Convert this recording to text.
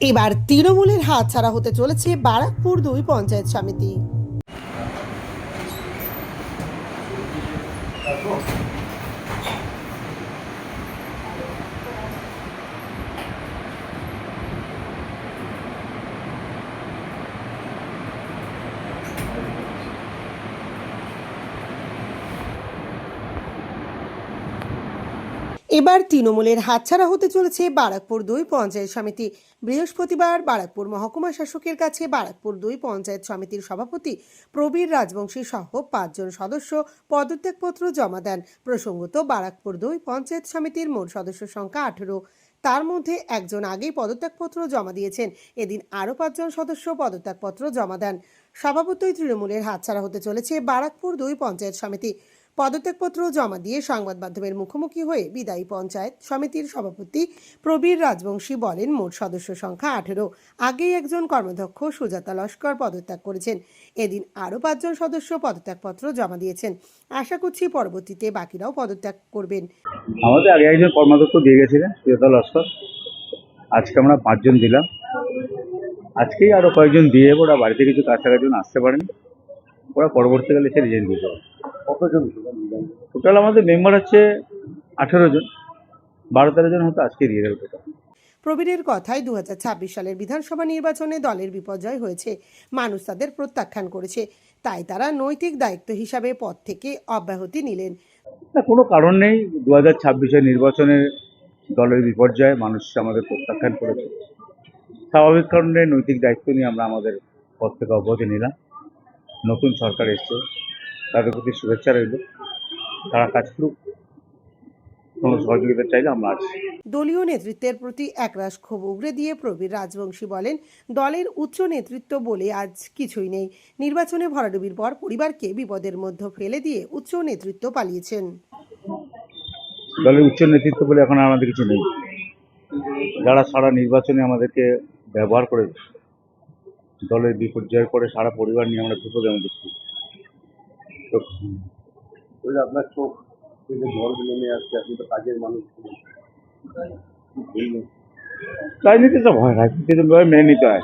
এবার তৃণমূলের হাতছাড়া হতে চলেছে বারাকপুর ২ পঞ্চায়েত সমিতি। এবার তৃণমূলের হাতছাড়া হতে চলেছে বারাকপুর ২ পঞ্চায়েত সমিতি। বৃহস্পতিবার বারাকপুর মহকুমা শাসকের কাছে বারাকপুর ২ পঞ্চায়েত সমিতির সভাপতি প্রবীর রাজবংশী সহ ৫ জন সদস্য পদত্যাগপত্র জমা দেন। প্রসঙ্গত, বারাকপুর ২ পঞ্চায়েত সমিতির মোট সদস্য সংখ্যা ১৮। তার মধ্যে একজন আগেই পদত্যাগপত্র জমা দিয়েছেন। এদিন আরও ৫ জন সদস্য পদত্যাগপত্র জমা দেন। স্বভাবতই তৃণমূলের হাতছাড়া হতে চলেছে বারাকপুর ২ পঞ্চায়েত সমিতি। পদত্যাগপত্র জমা দিয়ে সংবাদ মাধ্যমের মুখোমুখি হয়ে বিদায়ী পঞ্চায়েত সমিতির সভাপতি প্রবীর রাজবংশী বলেন, মোট সদস্য সংখ্যা ১৮। আগেই একজন কর্মাধ্যক্ষ সুজাতা লস্কর পদত্যাগ করেছেন। এদিন আরও ৫ জন সদস্য পদত্যাগপত্র জমা দিয়েছেন। আশা করছি পরবর্তীতে বাকিরাও পদত্যাগ করবেন। আমাদের আগে একজন কর্মাধ্যক্ষ দিয়ে গেছিলেন সুজাতা লস্কর, আজকে আমরা ৫ জন দিলাম। আজকেই আরো কয়েকজন দিয়ে ওরা বাড়িতে কিছু কাছাকাছি জন্য আসতে পারেনি, ওরা পরবর্তীকালে এসে রিজেক্ট দিতে হবে। কতজন টোটাল আমাদের মেম্বার হচ্ছে ১৮ জন, ১২-১৩ জন হয়তো আজকে দিয়ে দেবে টোটাল। প্রবীরের কথায় ২০২৬ সালের বিধানসভা নির্বাচনে দলের বিপর্যয় হয়েছে, মানুষ তাদের প্রত্যাখ্যান করেছে, তাই তারা নৈতিক দায়িত্ব হিসাবে পদ থেকে অব্যাহতি নিলেন। না, কোনো কারণ নেই। ২০২৬-এর নির্বাচনে দলের বিপর্যয়, মানুষ আমাদের প্রত্যাখ্যান করেছে। স্বাভাবিক কারণে নৈতিক দায়িত্ব নিয়ে আমরা আমাদের পদ থেকে অব্যাহতি নিলাম। নতুন সরকার এসছে, তাদের প্রতি শুভেচ্ছা রইল, তারা কাজ করুক, কোনো সহযোগিতা চাইলে আমরা আছি। দলীয় নেতৃত্বের প্রতি একরাশ ক্ষোভ উগরে দিয়ে প্রবীর রাজবংশী বলেন, দলের উচ্চ নেতৃত্ব বলে আজ কিছুই নেই। নির্বাচনে ভরাডুবির পর পরিবারকে বিপদের মধ্যে ফেলে দিয়ে উচ্চ নেতৃত্ব পালিয়েছেন। দলের উচ্চ নেতৃত্ব বলে এখন আমাদের কিছু নেই। যারা সারা নির্বাচনে আমাদেরকে ব্যবহার করে দলের বিপর্যয়ের পরে সারা পরিবার নিয়ে আমরা বিপদে আমাদের আপনার চোখ থেকে জলগুলো নিয়ে আসছে, আপনি তো কাজের মানুষ। রাজনীতি তো ভয়, রাজনীতি মেনে নিতে হয়।